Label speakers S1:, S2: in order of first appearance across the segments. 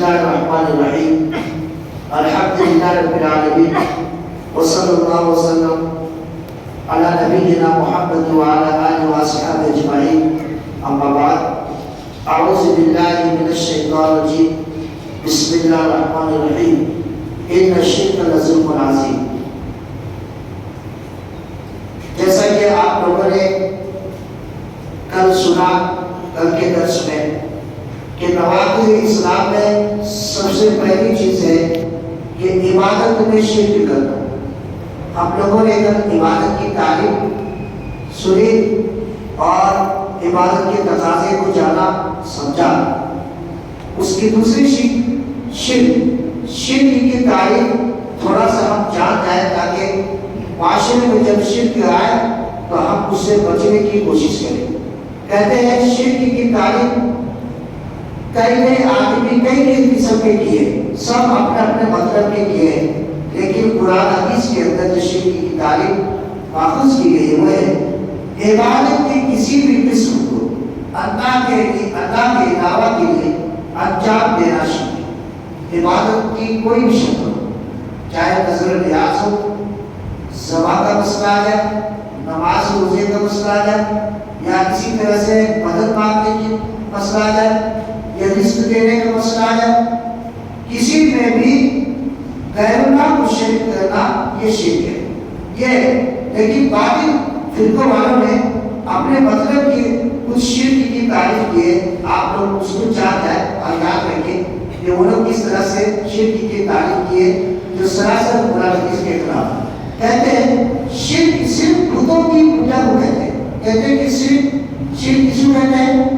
S1: اللہ الرحمن الرحیم الحمدللہ رب العالمین وصلی اللہ وسلم علی نبینا محمد وعلی آلہ وصحبہ اجمعین اما بعد اعوذ باللہ من الشیطان الرجیم بسم اللہ الرحمن الرحیم ان الشرک لظلم عظیم۔ جیسا کہ آپ لوگوں نے کل سنا کل کے درس میں کہ نواقض اسلام میں سب سے پہلی چیز ہے کہ عبادت میں شرک کرنا۔ ہم لوگوں نے کل عبادت کی تعلیم سنی اور عبادت کے تقاضے کو جانا سمجھا۔ اس کی دوسری شرک کی تعلیم تھوڑا سا ہم جان جائیں تاکہ معاشرے میں جب شرک آئے تو ہم اس سے بچنے کی کوشش کریں۔ کہتے ہیں شرک کی تعلیم کئی آدمی کئی قسم کے کیے، سب اپنے اپنے مطلب کے کیے، لیکن قرآن حدیث کے اندر جو شرک کی تعلیم ماخوذ کی گئی وہ ہے عبادت کے کسی بھی قسم کو اللہ کے علاوہ کے لیے انجام دینا شرک۔ عبادت کی کوئی بھی شکل ہو، چاہے نظر نیاز ہو، زبان کا مسئلہ آ جائے، نماز روزے کا مسئلہ آ جائے، یا کسی طرح سے مدد مانگنے کی مسئلہ آ جائے، یا رزق دینے کا مسئلہ آ جائے، کسی میں بھی غیر اللہ کو شریک کرنا یہ شرک ہے۔ یہ لیکن باقی فرقوں والوں نے اپنے مطلب کی کچھ شرک کی تعریف کی ہے، آپ لوگ اس کو جان جائیں اور یاد رکھیں کہ وہ لوگ کس طرح سے شرک کی تعریف کی ہے جو سراسر قرآن حدیث کے خلاف۔ کہتے ہیں شرک صرف بتوں کی پوجا کو کہتے ہیں، کہتے ہیں کہ صرف شرک کسو کہتے ہیں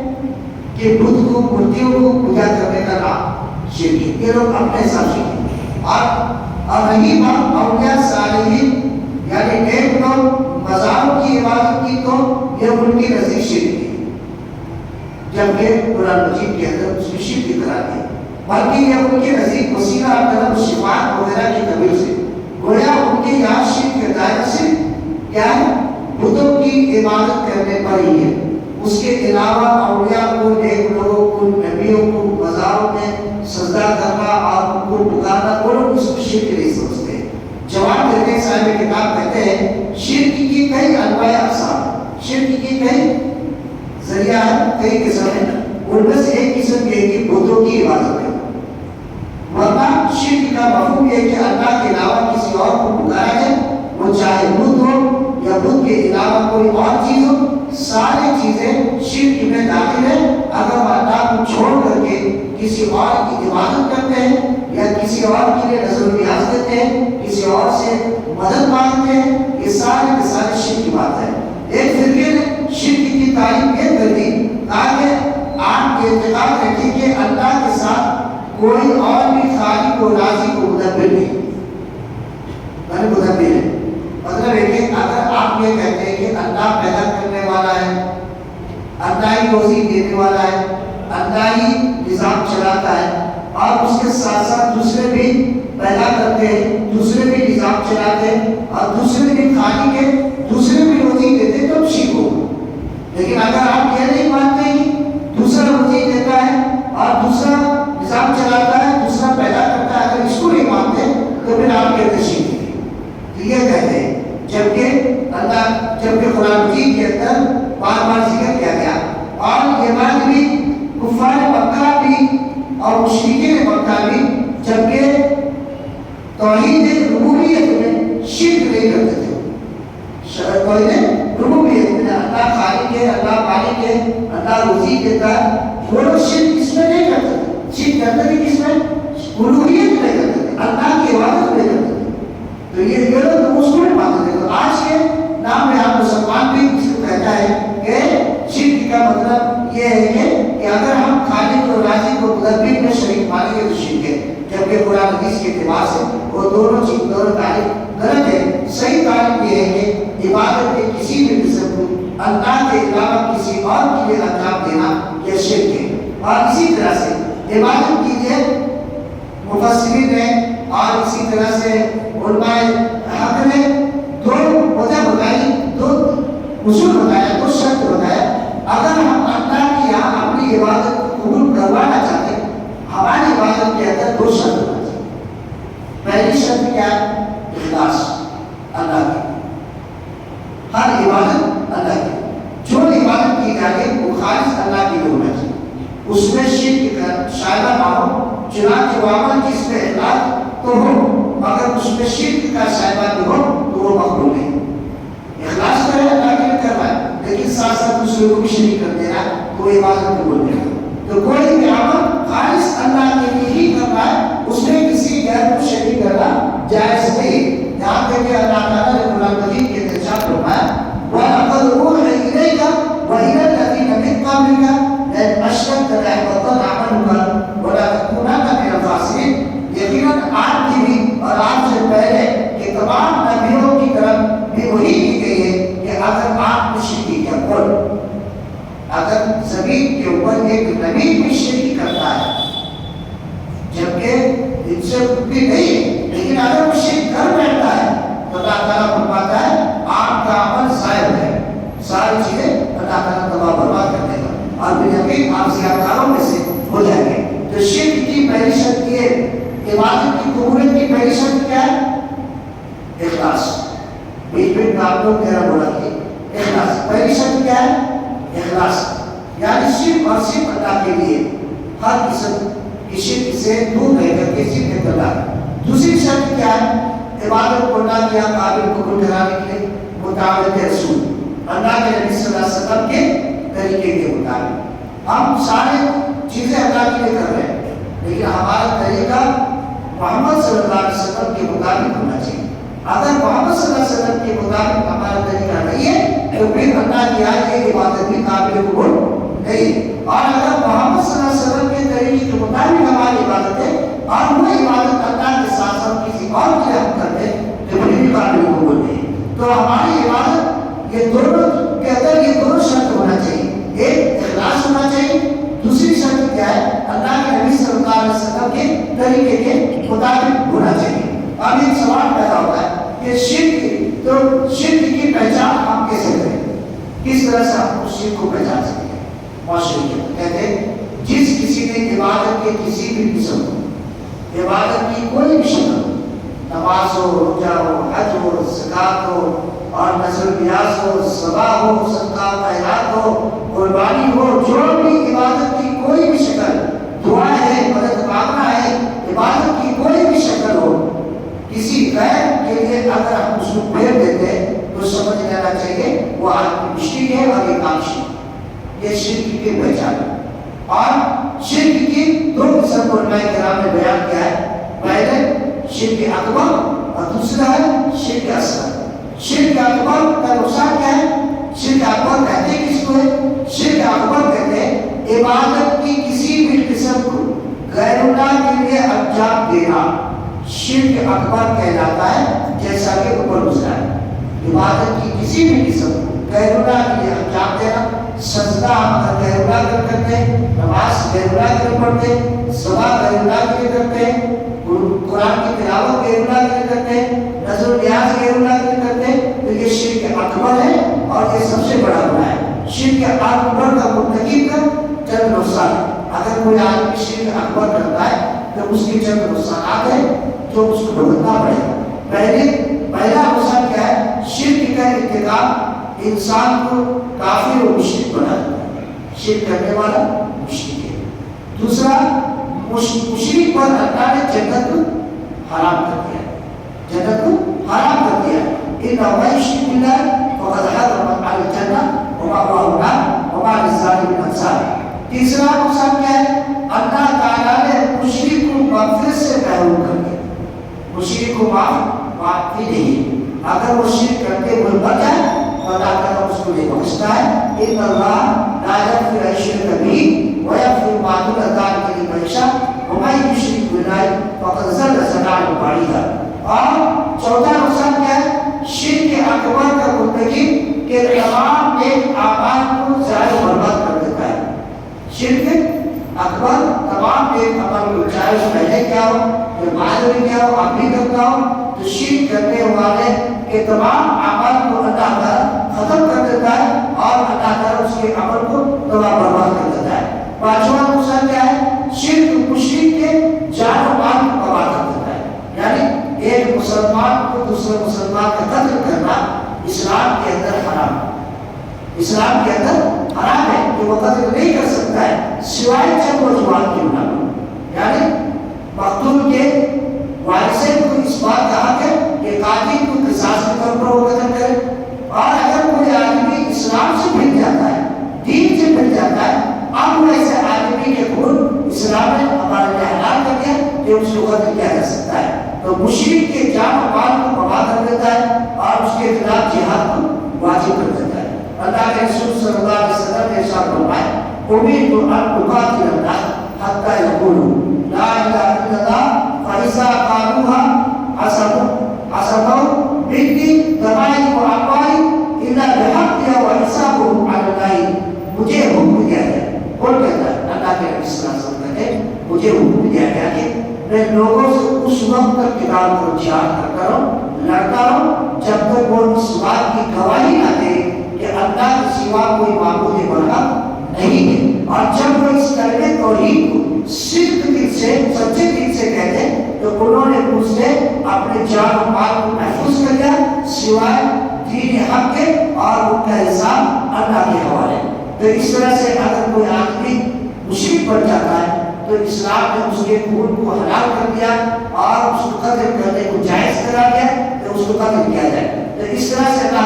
S1: کہ بت کو مورتیوں کو پوجا کرنے کا نام شرک ہے۔ یہ لوگ اپنے حساب سے اور رہی بات اولیاء صالحین یعنی نیک لوگ مزاروں کی عبادت کی تو یہ ان کی نزدیک شرک ہے، جبکہ قرآن مجید کے اندر اس میں شرک قرار دیا، بلکہ یہ ان کے نزدیک وسیلہ طلب شفاعت وغیرہ کی تعبیر سے گویا ان کے یہاں شرک کا دائرہ صرف کیا ہے بتوں کی عبادت کرنے پر ہی ہے۔ اس کے علاوہ اولیاء کو، نیک لوگوں کو، نبیوں کو مزاروں میں سجدہ کرنا اور ان کو پکارنا وہ لوگ اس کو شرک نہیں سمجھتے۔ جواب دیتے ہیں صاحب کتاب کہتے ہیں شرک کی کئی انواع اقسام، شرک کی کئی ذریعہ ہے، کئی قسم ہیں، ان میں سے ایک قسم یہ ہے کہ بتوں کی عبادت کرنا۔ ورنہ شرک کا مفہوم یہ ہے کہ اللہ کے علاوہ کسی اور کو پکارا جائے، وہ چاہے بت ہو یا بت کے علاوہ کوئی اور چیز ہو، ساری چیزیں شرک میں داخل ہیں۔ اگر وہ اللہ کو چھوڑ کر کے کسی اور کی عبادت کرتے ہیں یا کسی اور کے لیے نظر و نیاز دیتے ہیں، کسی اور سے مدد مانگتے ہیں، یہ سارے کے سارے شرک کی بات ہے۔ ایک فرقے نے شرک کی تعلیم یہ کر دی تاکہ آپ یہ اعتقاد رکھیں کہ اللہ کے ساتھ کوئی اور بھی خالق و رازق و مدبر نہیں، مدبر ہے۔ مطلب ہے کہ اگر آپ یہ کہتے ہیں کہ اللہ پیدا کرنے والا ہے، اللہ ہی روزی دینے والا ہے، اللہ ہی نظام چلاتا ہے، اور اس کے ساتھ ساتھ دوسرے بھی پیدا کرتے ہیں، دوسرے بھی نظام چلاتے ہیں، اور دوسرے بھی خالق ہے، دوسرے بھی روزی دیتے ہیں، تو شرک ہوگا۔ لیکن اگر آپ یہ نہیں مانتے کہ دوسرا روزی دیتا ہے اور دوسرا نظام چلاتا ہے، دوسرا پیدا کرتا ہے، اگر اس کو نہیں مانتے تو پھر آپ کہتے شرک ہے۔ تو یہ کہتے ہیں جبکہ قرآن مجید کے اندر بار بار ذکر کیا گیا، اور یہ بات بھی کفار مکہ بھی اور مشرکین مکہ بھی جبکہ توحید ربوبیت میں شرک نہیں کرتے تھے۔ توحید ربوبیت میں اللہ خالق ہے، اللہ مالک ہے، اللہ روزی دیتا ہے، وہ لوگ شرک اس میں نہیں کرتے تھے۔ شرک کرتے تھے کس میں؟ الوہیت میں کرتے تھے، اللہ کی عبادت میں کرتے تھے۔ تو یہ لوگ اس کو نہیں مانتے تھے۔ تو آج کے نام میں آپ مسلمان بھی اس کو کہتا ہے کہ شرک کا مطلب یہ ہے کہ اگر ہم خالق اور رازق و مدبر میں شریک مانیں گے تو شرک ہے، جبکہ قرآن حدیث کے اعتبار سے وہ دونوں تعریف غلط ہے۔ صحیح تعریف یہ ہے کہ عبادت کے کسی بھی قسم کو اللہ کے علاوہ کسی اور کے لیے انجام دینا یہ شرک ہے۔ اور اسی طرح سے عبادت کے لیے مفسرین نے اور اسی طرح سے علماء حق نے دو وجہ بتائی، دو اصول بتایا، دو شرط بتایا۔ اگر ہم اللہ کی یہاں اپنی عبادت قبول کروانا چاہتے ہیں، ہماری عبادت دو شرط ہونا چاہیے. پہلی شرط کیا ہے؟ اخلاص اللہ کی. ہر عبادت اللہ کی، جو عبادت کی جائے وہ خالص اللہ کی ہونا چاہیے، اس میں شرک کا شائبہ نہ ہو. چنانچہ وہ عمل جس میں اخلاص تو ہو مگر اس میں شرک کا شائبہ بھی ہو تو وہ مقبول ہے. اخلاص کرے اللہ کے لیے کر رہا ہے لیکن ساتھ ساتھ دوسرے کو بھی شریک کر دے رہا ہے تو عبادت کو بول دے رہا ہے. تو کوئی بھی عمل خالص اللہ کے لیے ہی کر رہا ہے، اس میں کسی غیر کو شریک کرنا جائز نہیں. یہاں تک کہ اللہ تعالیٰ نے قرآن مجید کے ارشاد فرمایا وَلَقَدْ أُوحِيَ إِلَيْكَ وَإِلَى الَّذِينَ مِن قَبْلِكَ لَئِنْ أَشْرَكْتَ لَيَحْبَطَنَّ عَمَلُكَ وَلَتَكُونَنَّ مِنَ الْخَاسِرِينَ. یقیناً آپ کی بھی اور آپ سے پہلے کہ تمام نبیوں کی طرف بھی وہی کی گئی ہے کہ اگر آپ شرک کیا بول، اگر زمین کے اوپر ایک نبی بھی شرک کرتا ہے جبکہ ان سے بھی نہیں، لیکن اگر وہ شرک کر بیٹھتا ہے تو اللہ تعالیٰ فرماتا ہے آپ کا عمل ضائع ہے، ساری چیزیں اللہ تعالیٰ تباہ برباد کر دے گا اور بالیقین آپ زیادتاروں میں سے ہو جائیں گے. تو شرک کی پہلی شرط یہ، عبادت کی قبولیت کی پہلی شرط کیا ہے؟ اخلاص. بیچ بیچ میں آپ لوگ میرا بولا کہ اخلاص پہلی شرط کیا ہے؟ اخلاص، یعنی صرف اور صرف اللہ کے لیے ہر قسم کی شرک سے دور رہ کر کے صرف اللہ. دوسری شرط کیا ہے؟ عبادت کو اللہ کے قابل قبول کرانے کے لیے مطابق رسول، اللہ کے نبی صلی اللہ علیہ وسلم کے طریقے کے مطابق. ہم سارے چیزیں اللہ کے لیے کر رہے ہیں لیکن ہمارا طریقہ محمد صلی اللہ علیہ وسلم کے مطابق ہونا چاہیے. اگر محمد صلی اللہ علیہ وسلم کے مطابق ہمارا طریقہ نہیں ہے تو پھر اللہ کی آئے یہ عبادت بھی قابل قبول نہیں. اور اگر محمد صلی اللہ علیہ وسلم کے طریقے کے مطابق ہماری عبادت ہے اور وہ عبادت اللہ کے ساتھ ساتھ کسی اور کے ہم کرتے ہیں تو وہ بھی قابل قبول نہیں. تو ہماری عبادت یہ دونوں کے اندر یہ دونوں شرط ہونا چاہیے. ایک اخلاص ہونا چاہیے، دوسری شرط کیا ہے؟ اللہ کے نبی صلی اللہ علیہ وسلم کے طریقے کے مطابق ہونا چاہیے. اب ایک سوال پیدا ہوتا ہے کہ شرک، تو شرک کی پہچان ہم کیسے کریں؟ کس طرح سے ہم اس شرک کو پہچان سکتے ہیں؟ معاشرے کے کہتے ہیں جس کسی نے عبادت کے کسی بھی قسم کو، عبادت کی کوئی بھی شکل ہو، نماز ہو، روزہ ہو، حج ہو، زکات ہو اور نذر نیاز ہو، صبا ہو، صدقہ خیرات ہو، قربانی ہو، جو بھی عبادت کی کوئی بھی شکل، دعا ہے، مدد مانگنا ہے، عبادت کی کوئی بھی شکل ہو، کسی غیر کے لیے اگر ہم اس کو پھیر دیتے ہیں تو سمجھ لینا چاہیے وہ آدمی مشرک ہے اور یہ کام شرک. یہ شرک کی پہچان ہے. اور شرک کی دو قسم کو علماء کرام نے بیان کیا ہے. پہلے شرک اکبر اور دوسرا ہے شرک اصغر. شرک اکبر کا نقصان کیا ہے؟ شرک اکبر کہتے ہیں کس کو ہے؟ شرک اکبر کہتے ہیں عبادت کی کسی بھی قسم کو غیر اللہ کے لیے انجام دینا شرک اکبر کہلاتا ہے. جیسا کہ اوپر گزرا ہے، عبادت کی کسی بھی قسم کو غیر اللہ کے لیے انجام دینا، سجدہ ہم غیر اللہ کر کرتے ہیں، نماز غیر اللہ کے لیے پڑھتے ہیں، صلاۃ غیر اللہ کے لیے کرتے ہیں، قرآن کی تلاوت غیر اللہ کے لیے کرتے ہیں، نذر نیاز غیر اللہ کے لیے کرتے ہیں، تو یہ شرک اکبر ہے اور یہ سب سے بڑا گناہ ہے. شرک اکبر کا مرتکب کا چند نقصان، اگر کوئی آدمی شرک اکبر کرتا ہے تو اس کے چند نقصانات ہیں جو اس کو بھگتنا پڑے گا. پہلا نقصان کیا ہے؟ شرک کا ارتکاب انسان کو کافر و مشرک بنا دیتا ہے. شرک کرنے والا مشرک ہے. دوسرا، مشرک پر اللہ نے جنت کو حرام کر دیا، جنت کو حرام کر دیا. ان من یشرک باللہ فقد حرم علی الجنہ ومأواہ النار وما للظالمین من انصار. تیسرا نقصان کیا ہے؟ اللہ تعالیٰ نے مشرک کو مغفرت سے محروم کر دیا. مشرک کو معاف ہی نہیں. اگر وہ شرک کرتے ہوئے مر جائے تو اللہ تعالیٰ اس کو نہیں بخشتا ہے. ان اللہ لا یغفر ان یشرک بہ ویغفر ما دون ذلک لمن یشاء ومن یشرک باللہ فقد ضل ضلالا بعیدا. اور چوتھا نقصان کیا ہے؟ شرک اکبر کا مرتکب کے تمام نیک اعمال کو ضائع و برباد کر دیتا ہے. شرک اکبر تمام نیک عمل کو، چاہے اس پہلے کیا ہو یا بعد میں کیا ہو، اب بھی کرتا ہو، تو شرک کرنے والے کے تمام عمل کو اللہ تعالیٰ ختم کر دیتا ہے اور اللہ تعالیٰ اس کے عمل کو تباہ برباد کر دیتا ہے. پانچواں نقصان کیا ہے؟ شرک مشرک کے جان و مال مسلمان کو دوسرے مسلمان کا قتل کرنا اسلام کے اندر حرام ہے. اسلام کے اندر حرام ہے کہ وہ قتل نہیں کر سکتا ہے سوائے چند وجوہات کی بنا پر. یعنی مقتول کے وارثین کو اس بات کا حق ہے کہ قاتل کو قصاص کے طور پر وہ قتل کرے. اور اگر کوئی آدمی اسلام سے بھٹ جاتا ہے, دین سے بھٹ جاتا ہے, اب ویسے آدمی کے خون اسلام نے ہمارے لیے حلال کر دیا کہ اس کو قتل کیا جا سکتا ہے. تو مشرک کے جان و مال کو تباہ کر دیتا ہے اور اس کے خلاف جہاد کو واجب کر دیتا ہے. اللہ کے رسول صلی اللہ علیہ وسلم نے ارشاد فرمایا امرت ان اقاتل الناس حتى يقولوا لا اله الا الله فاذا قالوها عصموا مني دمائي واموالي الا بحقها وحسابهم على الله. مجھے حکم دیا گیا, کون کہتا ہے؟ اللہ کے نبی صلی اللہ علیہ وسلم کہتے ہیں مجھے حکم دیا گیا کہ میں لوگوں سے اس وقت تک کتاب کو جہاد کرتا رہوں, لڑتا رہوں جب تک وہ اس بات کی گواہی نہ دے کہ اللہ کے سوا کوئی معبود برحق نہیں ہے. اور جب وہ اس کلمہ توحید کو صدق دل سے, سچے دل سے کہتے ہیں تو انہوں نے مجھ سے اپنے جان و مال کو محفوظ کر لیا سوائے دین حق کے, اور ان کا حساب اللہ کے حوالے. تو اس طرح سے اگر کوئی آدمی مشرک بن جاتا ہے تو اسلام نے اس کے خون کو حلال کر دیا اور اس کو قتل کرنے کو جائز کرا دیا کہ اس کو قتل کیا جائے. تو اس طرح سے اللہ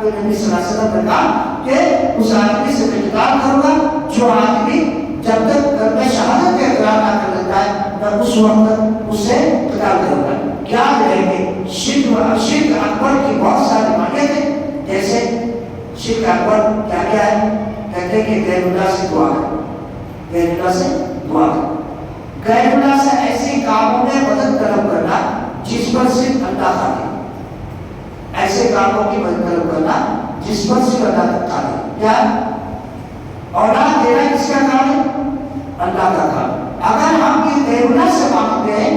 S1: کے نبی صلی اللہ علیہ وسلم نے کہا کہ اس آدمی سے میں قتال کروں گا جو آدمی جب تک کلمہ شہادت کا اقرار نہ کر لیتا ہے میں اس وقت تک اس سے قتال کروں گا. یاد رہے کہ شرک اکبر کی بہت ساری مانیت ہیں. جیسے شرک اکبر کیا کیا ہے؟ کہتے ہیں کہ غیر اللہ سے دعا کر, غیر اللہ سے دعا کر, غیر اللہ سے ایسے کاموں میں مدد طلب کرنا جس پر صرف اللہ قادر, ایسے کاموں کی مدد طلب کرنا جس پر صرف اللہ قادر. کیا اولاد دینا کس کا کام ہے؟ اللہ کا کام. اگر ہم یہ غیر اللہ سے مانگتے ہیں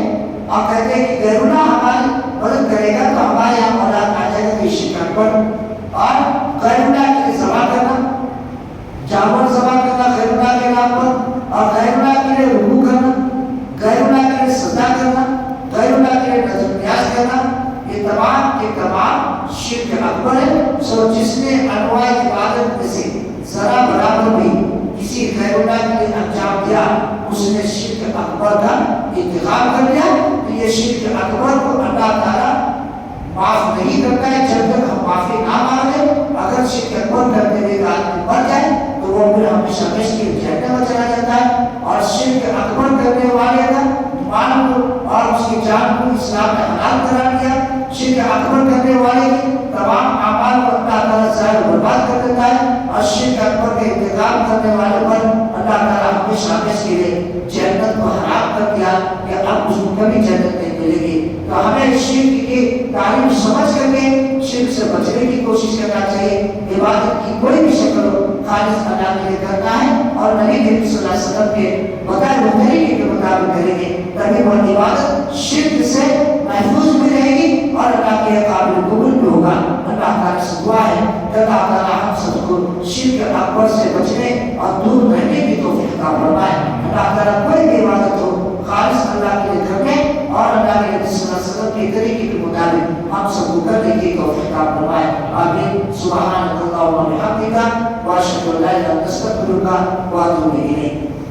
S1: اور کہتے ہیں کہ غیر اللہ ہماری مدد کرے گا تو ہمارے یہاں اولاد آ جائے گا کہ شرک اکبر. اور غیر اللہ کے لیے ذبح کرنا, جانور ذبح کرنا غیر اللہ کے نام پر, اور غیر اللہ کے لیے رکوع کرنا, غیر اللہ کے لیے سجدہ کرنا, غیر اللہ کے لیے نذر نیاز کرنا, یہ تمام کے تمام شرک اکبر ہے. سو جس نے انواع عبادت میں سے ذرا برابر بھی کسی غیر اللہ کے لیے انجام دیا اس نے شرک اکبر کا انتخاب کر لیا. تو یہ شرک اکبر کو اللہ تعالیٰ معاف نہیں کرتا ہے جب تک ہم معافی نہ مانگیں. اگر شرک اکبر کرتے ہوئے آدمی مر جائے تو وہ پھر ہمیشہ ہمیشہ کے جہنم میں چلا جاتا ہے. اور شرک اکبر کرنے والے کا مال کو اور اس کی جان کو اسلام نے حلال کرا دیا. شرک اکبر کرنے والے کی تمام اعمال کو اللہ تعالیٰ ضائع برباد کر دیتا ہے. اور شرک اکبر کے انتقام کرنے والے پر اللہ تعالیٰ ہمیشہ ہمیشہ کے لیے جنت کو حرام کر دیا کہ اب اس کو کبھی جنت نہیں ملے گی. تو ہمیں شرک کی تعلیم سمجھ کر کے شرک سے بچنے کی کوشش کرنا چاہیے. عبادت کی کوئی بھی شکل ہو خالص اللہ کے لیے کرنا ہے اور نبی کریم صلی اللہ علیہ وسلم کے بتائے ہوئے طریقے کے مطابق کریں گے تبھی وہ عبادت شرک سے محفوظ بھی رہے گی اور اللہ کے قابل قبول بھی ہوگا. اللہ تعالیٰ سے دعا ہے کہ اللہ تعالیٰ ہم سب کو شرک اکبر سے بچنے اور دور رہنے کی توفیق عطا فرمائے. اللہ تعالیٰ کوئی بھی عبادت ہو خالص اللہ کے لیے کرنے اور اللہ کے نبی صلی اللہ علیہ وسلم کے طریقے کے مطابق ہم سب کو کرنے کی توفیق عطا فرمائے. آمین. سبحان اللہ و بحمدہ واشهد ان لا اله الا انت استغفرک و اتوب الیک.